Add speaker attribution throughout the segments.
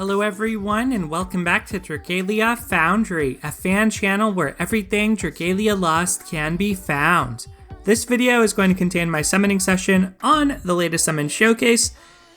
Speaker 1: Hello everyone and welcome back to Dragalia Foundry, a fan channel where everything Dragalia Lost can be found. This video is going to contain my summoning session on the latest summon showcase.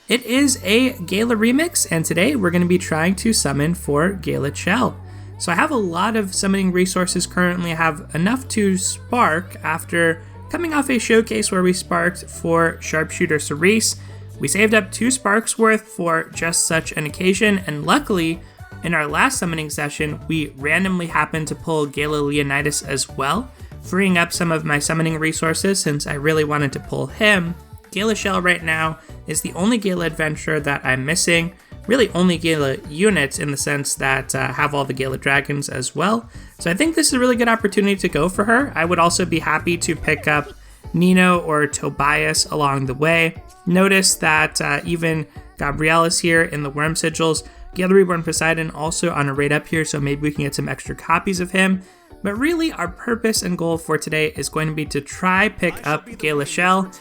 Speaker 1: It is a Gala remix, and today we're going to be trying to summon for Gala Chelle. So I have a lot of summoning resources currently. I have enough to spark after coming off a showcase where we sparked for Sharpshooter Cerise. We saved up 2 sparks worth for just such an occasion, and luckily, in our last summoning session, we randomly happened to pull Gala Leonidas as well, freeing up some of my summoning resources since I really wanted to pull him. Gala Chelle right now is the only Gala adventure that I'm missing, really only Gala units in the sense that have all the Gala dragons as well. So I think this is a really good opportunity to go for her. I would also be happy to pick up Nino or Tobias along the way. Notice that even Gabrielle is here in the Worm Sigils. Gala Reborn Poseidon also on a raid up here, so maybe we can get some extra copies of him. But really, our purpose and goal for today is going to be to try pick up Gala Chelle.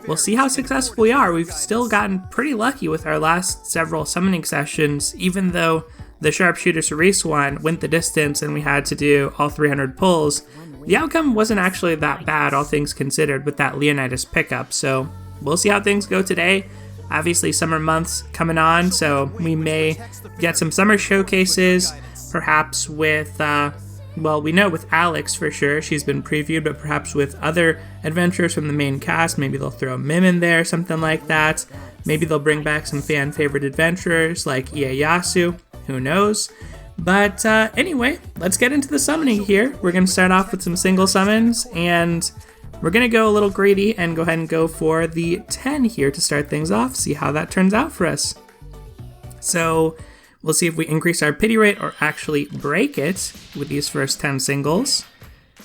Speaker 1: We'll see how successful we are. We've still gotten pretty lucky with our last several summoning sessions, even though the Sharpshooter Cerise one went the distance and we had to do all 300 pulls. The outcome wasn't actually that bad, all things considered, with that Leonidas pickup, so we'll see how things go today. Obviously, summer months coming on, so we may get some summer showcases, perhaps with, well, we know with Alex for sure, she's been previewed, but perhaps with other adventurers from the main cast. Maybe they'll throw Mim in there, something like that. Maybe they'll bring back some fan-favorite adventurers like Ieyasu, who knows. But anyway, let's get into the summoning here. We're going to start off with some single summons, and we're going to go a little greedy and go ahead and go for the 10 here to start things off, see how that turns out for us. So we'll see if we increase our pity rate or actually break it with these first 10 singles.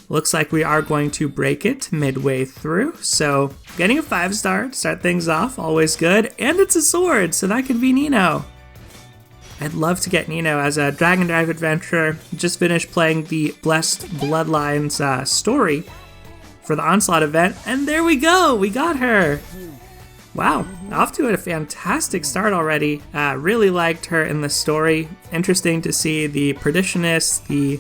Speaker 1: Looks like we are going to break it midway through, so getting a 5-star to start things off, always good. And it's a sword, so that could be Nino. I'd love to get Nino as a Dragon Drive adventurer. Just finished playing the Blessed Bloodlines story for the Onslaught event, and there we go, we got her. Wow, off to a fantastic start already. Really liked her in the story. Interesting to see the Perditionists, the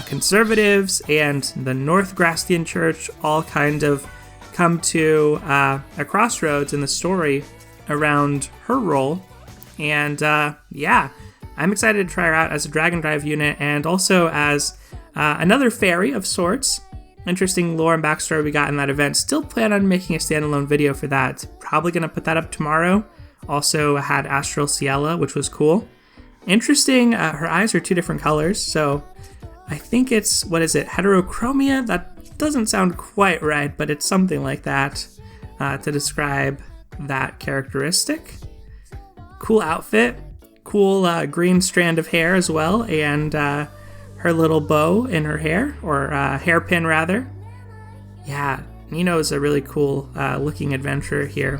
Speaker 1: Conservatives, and the North Grastian Church all kind of come to a crossroads in the story around her role. And yeah, I'm excited to try her out as a Dragon Drive unit and also as another fairy of sorts. Interesting lore and backstory we got in that event. Still plan on making a standalone video for that. Probably going to put that up tomorrow. Also had Astral Ciela, which was cool. Interesting, her eyes are 2 different colors, so I think it's, what is it, heterochromia? That doesn't sound quite right, but it's something like that to describe that characteristic. Cool outfit, cool green strand of hair as well, and her little bow in her hair, or hairpin rather. Yeah, Nino is a really cool looking adventurer here.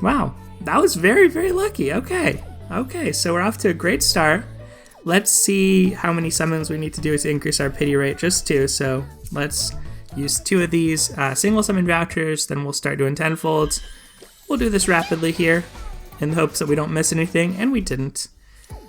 Speaker 1: Wow, that was very, very lucky. Okay, so we're off to a great start. Let's see how many summons we need to do to increase our pity rate, just 2. So let's use 2 of these single summon vouchers, then we'll start doing 10-folds. We'll do this rapidly here in the hopes that we don't miss anything, and we didn't.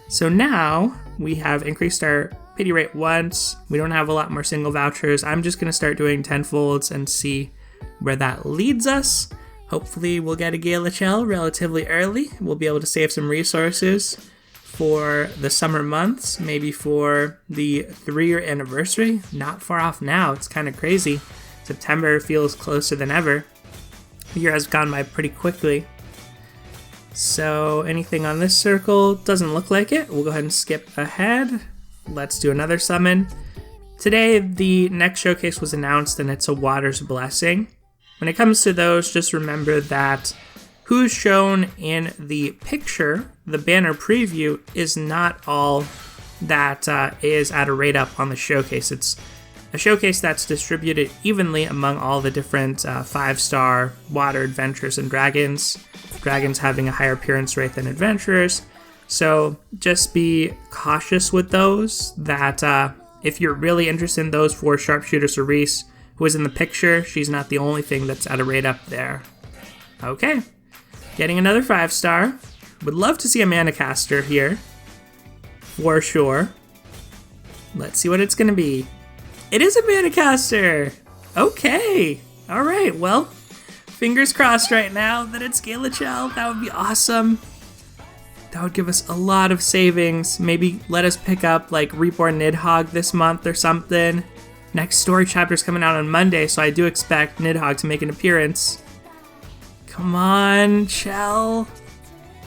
Speaker 1: So now we have increased our pity rate once. We don't have a lot more single vouchers. I'm just going to start doing 10-folds and see where that leads us. Hopefully we'll get a Gala Chelle relatively early. We'll be able to save some resources for the summer months, maybe for the 3-year anniversary. Not far off now. It's kind of crazy. September feels closer than ever. The year has gone by pretty quickly. So anything on this circle? Doesn't look like it. We'll go ahead and skip ahead. Let's do another summon. Today, the next showcase was announced, and it's a Water's Blessing. When it comes to those, just remember that who's shown in the picture, the banner preview, is not all that is at a rate up on the showcase. It's a showcase that's distributed evenly among all the different 5-star water adventurers and dragons. Dragons having a higher appearance rate than adventurers. So just be cautious with those, that if you're really interested in those for Sharpshooter Cerise, who is in the picture, she's not the only thing that's at a rate up there. Okay, getting another 5-star. Would love to see a Manicaster here, for sure. Let's see what it's gonna be. It is a Manicaster! Okay, alright, well, fingers crossed right now that it's Gala Chelle. That would be awesome. That would give us a lot of savings. Maybe let us pick up like Reborn Nidhogg this month or something. Next story chapter's coming out on Monday, so I do expect Nidhogg to make an appearance. Come on, Chelle.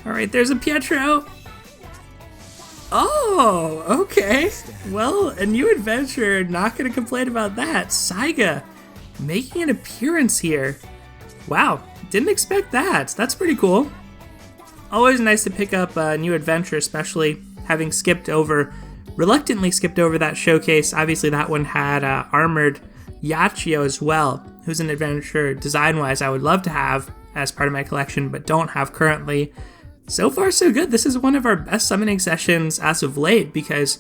Speaker 1: Alright, there's a Pietro. Oh, okay. Well, a new adventure, not gonna complain about that. Cyga making an appearance here. Wow, didn't expect that. That's pretty cool. Always nice to pick up a new adventure, especially having reluctantly skipped over that showcase. Obviously that one had armored Yachio as well, who's an adventure design-wise I would love to have as part of my collection, but don't have currently. So far so good. This is one of our best summoning sessions as of late, because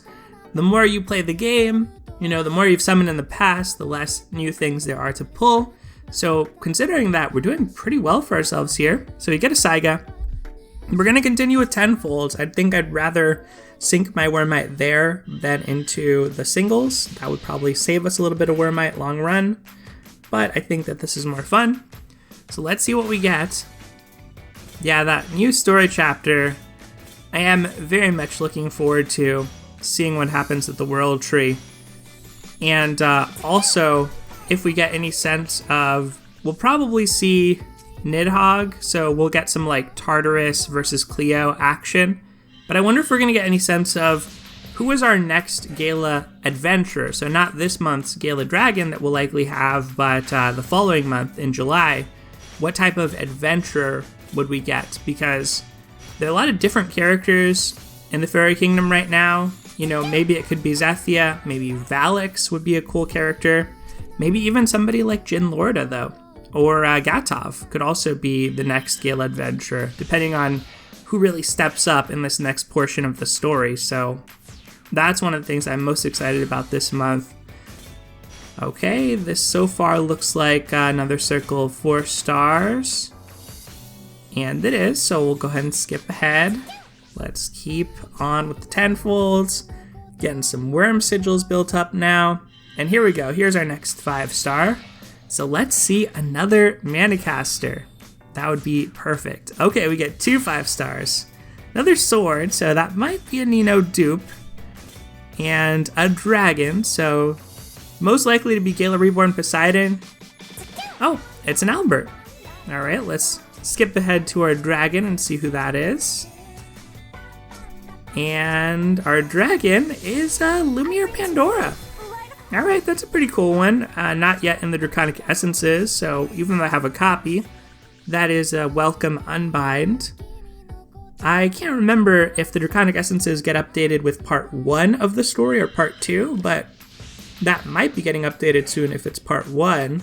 Speaker 1: the more you play the game, the more you've summoned in the past, the less new things there are to pull. So considering that, we're doing pretty well for ourselves here. So we get a Cyga. We're going to continue with tenfolds. I think I'd rather sink my Wormite there than into the singles. That would probably save us a little bit of Wormite long run, but I think that this is more fun. So let's see what we get. Yeah, that new story chapter, I am very much looking forward to seeing what happens with the World Tree. And also, if we get any sense of, we'll probably see Nidhogg, so we'll get some like Tartarus versus Cleo action. But I wonder if we're going to get any sense of who is our next Gala adventure. So not this month's Gala Dragon that we'll likely have, but the following month in July. What type of adventure would we get? Because there are a lot of different characters in the Fairy Kingdom right now. Maybe it could be Zethia, maybe Valix would be a cool character. Maybe even somebody like Jin Lorda, though. Or Gatov could also be the next Gala adventure, depending on who really steps up in this next portion of the story. So that's one of the things I'm most excited about this month. Okay, this so far looks like another circle of 4 stars. And it is, so we'll go ahead and skip ahead. Let's keep on with the tenfolds. Getting some worm sigils built up now. And here we go, here's our next 5-star. So let's see another Manicaster. That would be perfect. Okay, we get 2 5-stars. Another sword, so that might be a Nino dupe. And a dragon, so most likely to be Gala Reborn Poseidon. Oh, it's an Albert. Alright, let's skip ahead to our dragon and see who that is. And our dragon is Lumiere Pandora. Alright, that's a pretty cool one. Not yet in the Draconic Essences, so even though I have a copy, that is a welcome unbind. I can't remember if the Draconic Essences get updated with part 1 of the story or part 2, but that might be getting updated soon if it's part 1.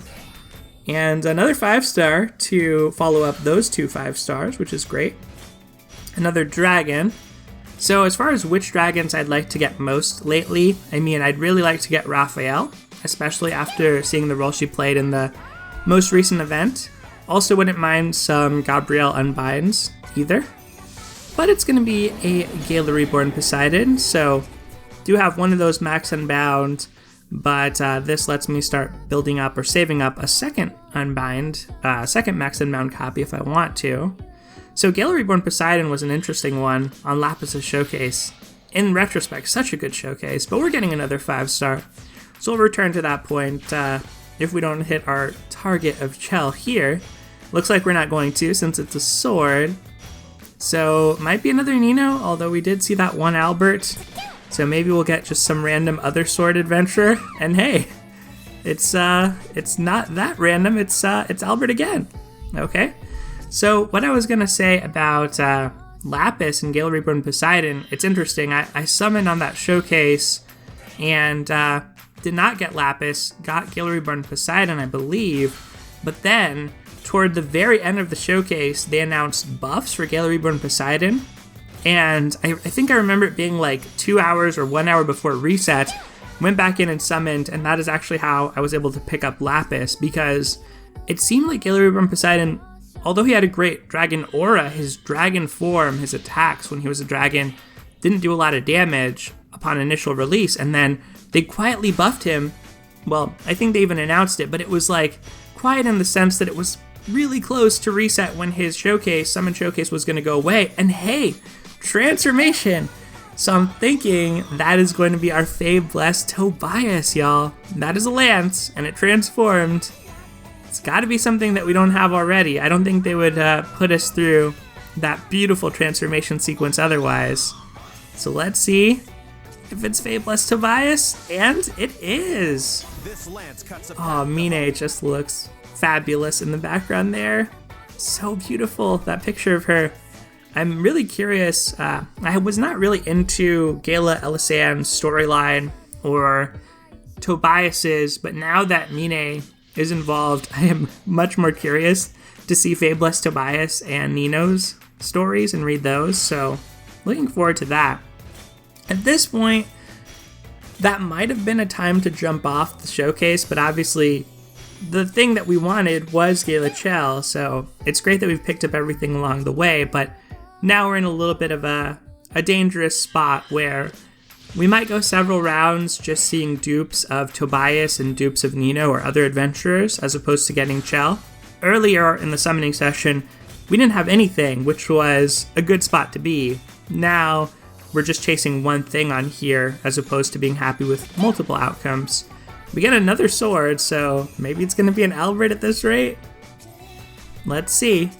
Speaker 1: And another 5-star to follow up those 2 5-stars, which is great. Another dragon. So as far as which dragons I'd like to get most lately, I'd really like to get Raphael, especially after seeing the role she played in the most recent event. Also wouldn't mind some Gabrielle Unbinds either. But it's going to be a Gala Reborn Poseidon, so do have one of those Max Unbound, but this lets me start building up or saving up a second Unbind, second Max Unbound copy if I want to. So Gala Reborn Poseidon was an interesting one on Lapis's showcase. In retrospect, such a good showcase, but we're getting another 5-star. So we'll return to that point if we don't hit our target of Chelle here. Looks like we're not going to since it's a sword. So might be another Nino, although we did see that one Albert. So maybe we'll get just some random other sword adventure. And hey, it's not that random, it's Albert again. Okay. So what I was going to say about Lapis and Gala Reborn Poseidon, it's interesting. I summoned on that showcase and did not get Lapis, got Gala Reborn Poseidon, I believe. But then, toward the very end of the showcase, they announced buffs for Gala Reborn Poseidon. And I think I remember it being like 2 hours or 1 hour before reset. Went back in and summoned, and that is actually how I was able to pick up Lapis, because it seemed like Gala Reborn Poseidon although he had a great dragon aura, his dragon form, his attacks when he was a dragon, didn't do a lot of damage upon initial release, and then they quietly buffed him. Well, I think they even announced it, but it was like quiet in the sense that it was really close to reset when his summon showcase was going to go away. And hey, transformation! So I'm thinking that is going to be our Fave Blessed Tobias, y'all. That is a lance, and it transformed. It's got to be something that we don't have already. I don't think they would put us through that beautiful transformation sequence otherwise. So let's see if it's Fave Blessed Tobias, and it is. Oh, Mine just looks fabulous in the background there. So beautiful, that picture of her. I'm really curious. I was not really into Gala Elisan's storyline or Tobias's, but now that Mine is involved, I am much more curious to see Fave Blessed Tobias and Nino's stories and read those, so looking forward to that. At this point, that might have been a time to jump off the showcase, but obviously the thing that we wanted was Gala Chelle, so it's great that we've picked up everything along the way, but now we're in a little bit of a dangerous spot where we might go several rounds just seeing dupes of Tobias and dupes of Nino or other adventurers as opposed to getting Chelle. Earlier in the summoning session, we didn't have anything, which was a good spot to be. Now we're just chasing one thing on here as opposed to being happy with multiple outcomes. We get another sword, so maybe it's going to be an Albert at this rate. Let's see.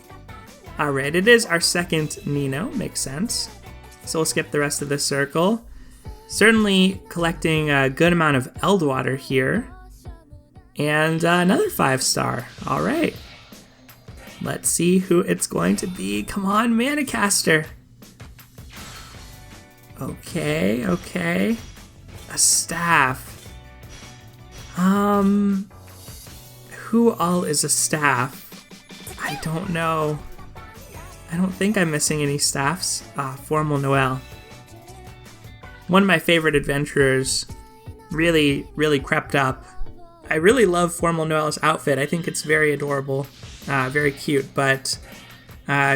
Speaker 1: Alright, it is our second Nino, makes sense. So we'll skip the rest of this circle. Certainly collecting a good amount of Eldwater here. And another 5-star. Alright. Let's see who it's going to be. Come on, Manicaster. Okay. A staff. Who all is a staff? I don't know. I don't think I'm missing any staffs. Formal Noel. One of my favorite adventurers really crept up. I really love Formal Noel's outfit. I think it's very adorable, very cute, but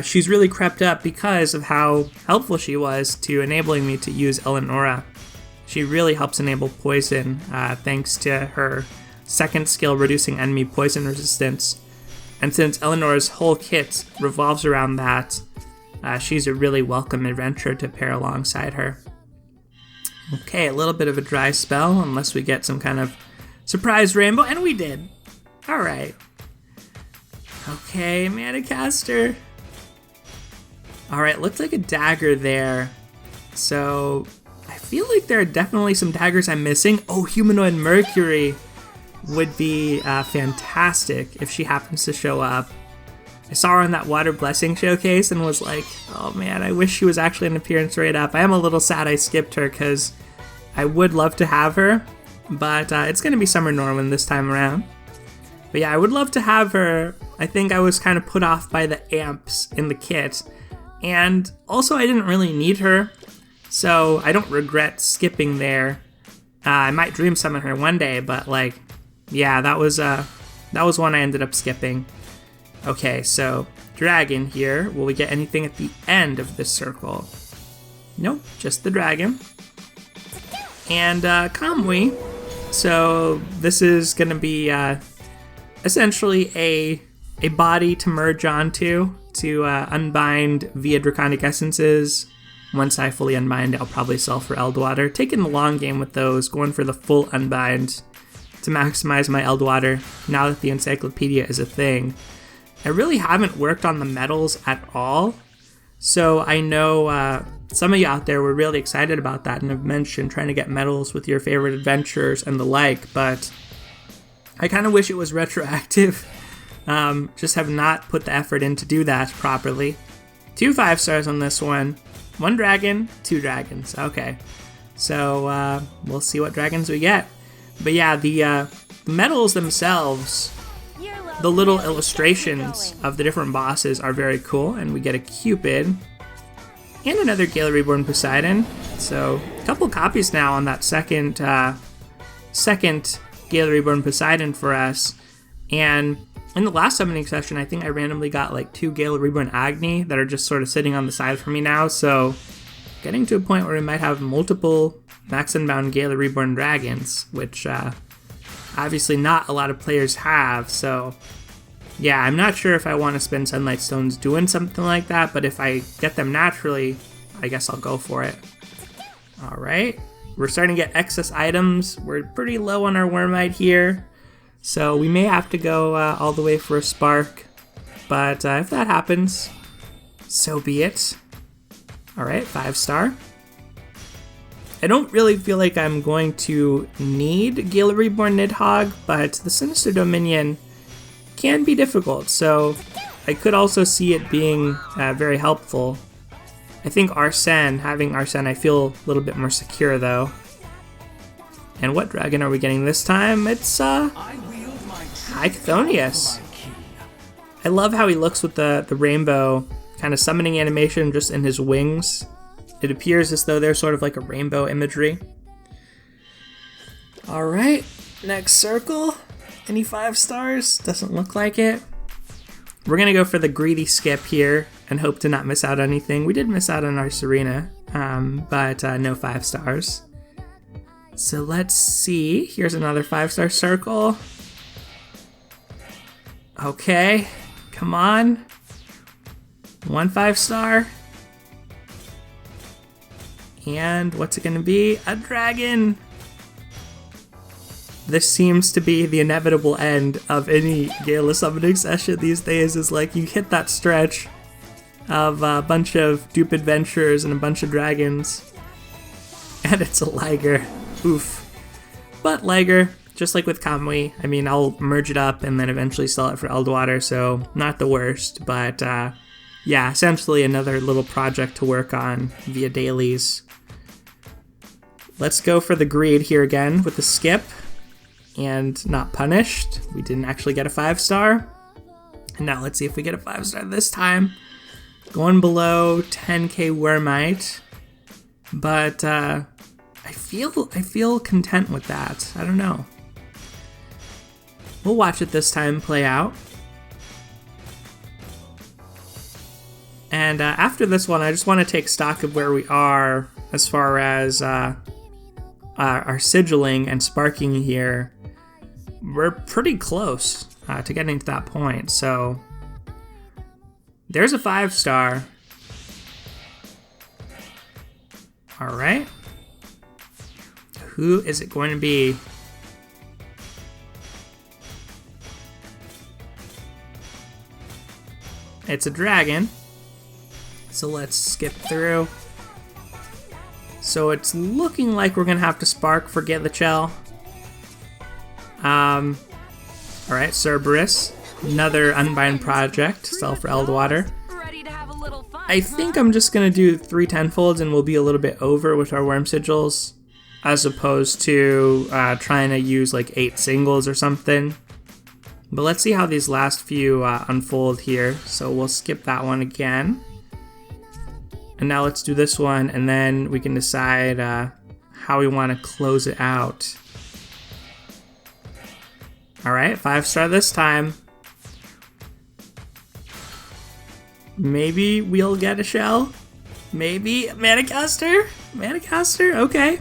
Speaker 1: she's really crept up because of how helpful she was to enabling me to use Eleonora. She really helps enable poison thanks to her second skill reducing enemy poison resistance. And since Eleanor's whole kit revolves around that, she's a really welcome adventurer to pair alongside her. Okay, a little bit of a dry spell, unless we get some kind of surprise rainbow, and we did. Alright. Okay, Manicaster. Alright, looks like a dagger there. So, I feel like there are definitely some daggers I'm missing. Oh, Humanoid Mercury would be fantastic if she happens to show up. I saw her on that Water Blessing showcase and was like, oh man, I wish she was actually an appearance right up. I am a little sad I skipped her because I would love to have her, but it's going to be Summer Norman this time around. But yeah, I would love to have her. I think I was kind of put off by the amps in the kit, and also I didn't really need her, so I don't regret skipping there. I might dream summon her one day, but like, yeah, that was one I ended up skipping. Okay, so dragon here. Will we get anything at the end of this circle? Nope, just the dragon. And Kamui. So this is gonna be essentially a body to merge onto to unbind via Draconic Essences. Once I fully unbind, I'll probably sell for Eldwater. Taking the long game with those, going for the full unbind to maximize my Eldwater now that the encyclopedia is a thing. I really haven't worked on the medals at all, so I know some of you out there were really excited about that and have mentioned trying to get medals with your favorite adventures and the like, but I kind of wish it was retroactive. Just have not put the effort in to do that properly. 2 5-stars on this one. 1 dragon, 2 dragons. Okay, so we'll see what dragons we get. But yeah, the medals themselves, the little illustrations of the different bosses are very cool, and we get a Cupid and another Gala Reborn Poseidon. So a couple copies now on that second Gala Reborn Poseidon for us. And In the last summoning session, I think I randomly got like 2 Gala Reborn Agni that are just sort of sitting on the side for me now, so getting to a point where we might have multiple Max Unbound Gala Reborn Dragons, which obviously not a lot of players have, so yeah, I'm not sure if I want to spend Sunlight Stones doing something like that, but if I get them naturally, I guess I'll go for it. Alright, we're starting to get excess items. We're pretty low on our Wormite here, so we may have to go all the way for a Spark, but if that happens, so be it. Alright, 5-star. I don't really feel like I'm going to need Gala Reborn Nidhogg, but the Sinister Dominion can be difficult, so I could also see it being very helpful. I think Arsene, having Arsene, I feel a little bit more secure though. And what dragon are we getting this time? It's Hycthonius. I love how he looks with the rainbow kind of summoning animation just in his wings. It appears as though they're sort of like a rainbow imagery. Alright, next circle. Any 5-stars? Doesn't look like it. We're gonna go for the greedy skip here and hope to not miss out on anything. We did miss out on our Serena, but no 5-stars. So let's see. Here's another 5-star circle. Okay, come on. 1 5-star. And what's it gonna be? A dragon! This seems to be the inevitable end of any Gala summoning session these days, is like you hit that stretch of a bunch of dupe adventures and a bunch of dragons, and it's a Liger. Oof. But Liger, just like with Kamui, I mean, I'll merge it up and then eventually sell it for Eldwater, so not the worst, but yeah, essentially another little project to work on via dailies. Let's go for the greed here again with the skip. And not punished. We didn't actually get a 5-star. And now let's see if we get a 5-star this time. Going below 10k Wormite. But I feel content with that. I don't know. We'll watch it this time play out. And after this one, I just want to take stock of where we are as far as our sigilling and sparking here. We're pretty close to getting to that point, so there's a 5-star. All right. Who is it going to be? It's a dragon. So let's skip through. So it's looking like we're gonna have to spark for Gala Chelle. Alright, Cerberus. Another Unbind project, sell for Eldwater. I think I'm just gonna do 3 tenfolds and we'll be a little bit over with our Worm Sigils, as opposed to trying to use like 8 singles or something. But let's see how these last few unfold here. So we'll skip that one again. And now let's do this one, and then we can decide how we want to close it out. Alright, 5-star this time. Maybe we'll get a shell? Maybe Manicaster? Manicaster? Okay.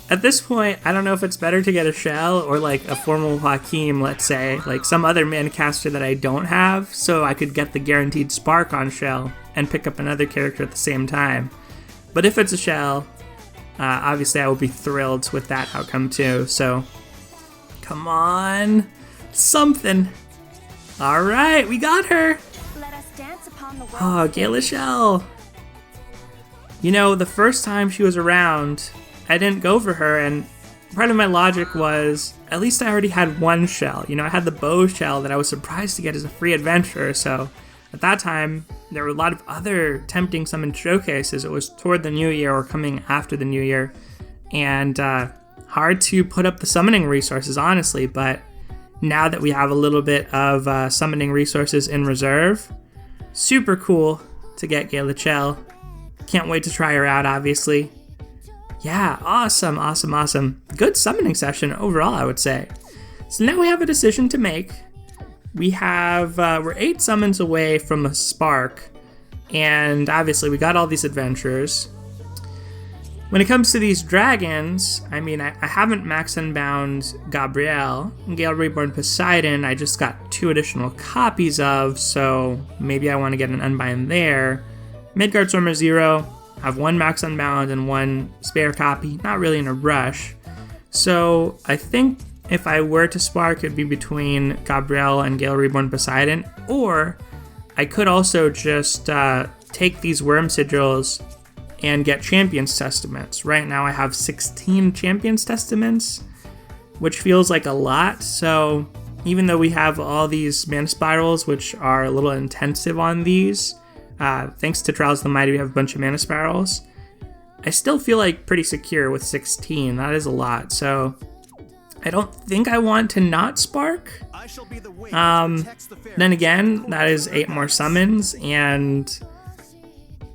Speaker 1: At this point, I don't know if it's better to get a shell or like a formal Hakim, let's say, like some other Manicaster that I don't have, so I could get the guaranteed spark on shell and pick up another character at the same time. But if it's a shell, obviously I will be thrilled with that outcome too, so come on, something. All right, we got her.
Speaker 2: Let us dance upon the
Speaker 1: Oh, Gala Chelle. You know, the first time she was around, I didn't go for her, and part of my logic was, at least I already had 1 shell. You know, I had the bow shell that I was surprised to get as a free adventure, so at that time, there were a lot of other tempting summon showcases. It was toward the new year or coming after the new year, and hard to put up the summoning resources, honestly, but now that we have a little bit of summoning resources in reserve, super cool to get Gala Chelle. Can't wait to try her out, obviously. Yeah, awesome, awesome, awesome. Good summoning session overall, I would say. So now we have a decision to make. we're 8 summons away from a spark, and obviously we got all these adventures. When it comes to these dragons, I mean, I haven't max unbound Gabrielle. Gale Reborn Poseidon, I just got 2 additional copies of, so maybe I want to get an unbind there. Midgard Stormer 0, I have 1 max unbound and 1 spare copy, not really in a rush. So I think if I were to spark, it'd be between Gabrielle and Gale Reborn Poseidon, or I could also just take these Worm Sigils and get Champion's Testaments. Right now I have 16 Champion's Testaments, which feels like a lot, so even though we have all these Mana Spirals, which are a little intensive on these, thanks to Trials of the Mighty we have a bunch of Mana Spirals, I still feel like pretty secure with 16. That is a lot, so I don't think I want to not spark. Then again, that is 8 more summons, and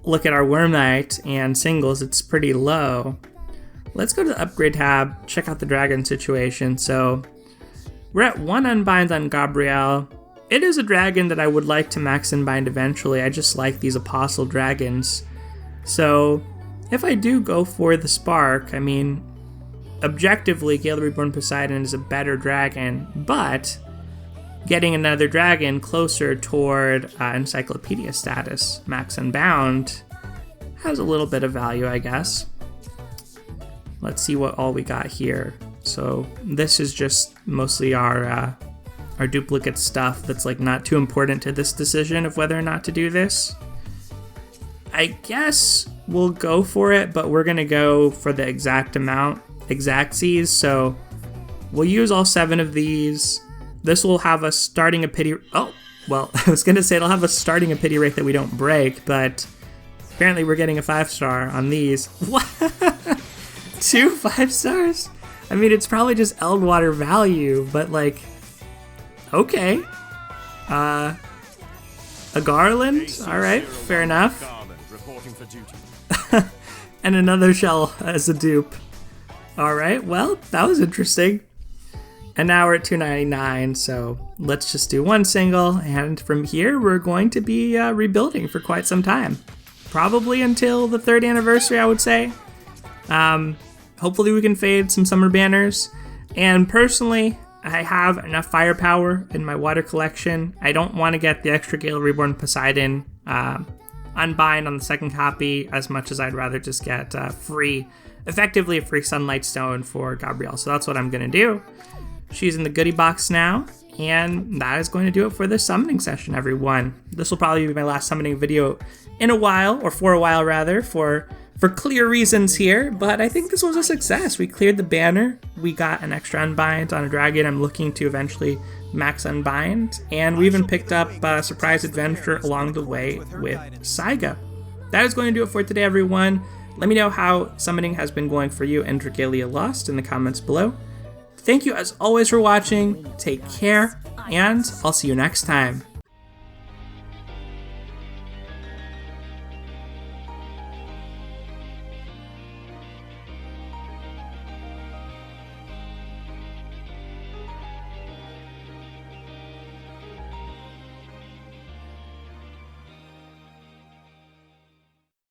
Speaker 1: look at our Worm Knight and singles, it's pretty low. Let's go to the upgrade tab, check out the dragon situation. So we're at 1 unbind on Gabrielle. It is a dragon that I would like to max unbind eventually. I just like these apostle dragons. So if I do go for the spark, I mean, objectively, Gale Reborn Poseidon is a better dragon, but getting another dragon closer toward encyclopedia status, max unbound, has a little bit of value, I guess. Let's see what all we got here. So this is just mostly our duplicate stuff that's like not too important to this decision of whether or not to do this. I guess we'll go for it, but we're gonna go for the exact amount, exactsies, so we'll use all 7 of these. This will have us starting a pity... Oh, well, I was going to say it'll have us starting a pity rate that we don't break, but apparently we're getting a 5-star on these. What? 2 5-stars? I mean, it's probably just Eldwater value, but like, okay. A Garland? Alright, fair enough. And another shell as a dupe. Alright, well, that was interesting. And now we're at 299, so let's just do 1 single, and from here we're going to be rebuilding for quite some time. Probably until the 3rd anniversary, I would say. Hopefully we can fade some summer banners, and personally, I have enough firepower in my water collection. I don't want to get the extra Gale Reborn Poseidon unbind on the 2nd copy as much as I'd rather just get effectively a free Sunlight Stone for Gabrielle, so that's what I'm going to do. She's in the goodie box now, and that is going to do it for this summoning session, everyone. This will probably be my last summoning video in a while, or for a while rather, for clear reasons here, but I think this was a success. We cleared the banner, we got an extra unbind on a dragon I'm looking to eventually max unbind, and we even picked up a surprise adventure along the way with Cyga. That is going to do it for today, everyone. Let me know how summoning has been going for you in Dragalia Lost in the comments below. Thank you as always for watching, take care, and I'll see you next time.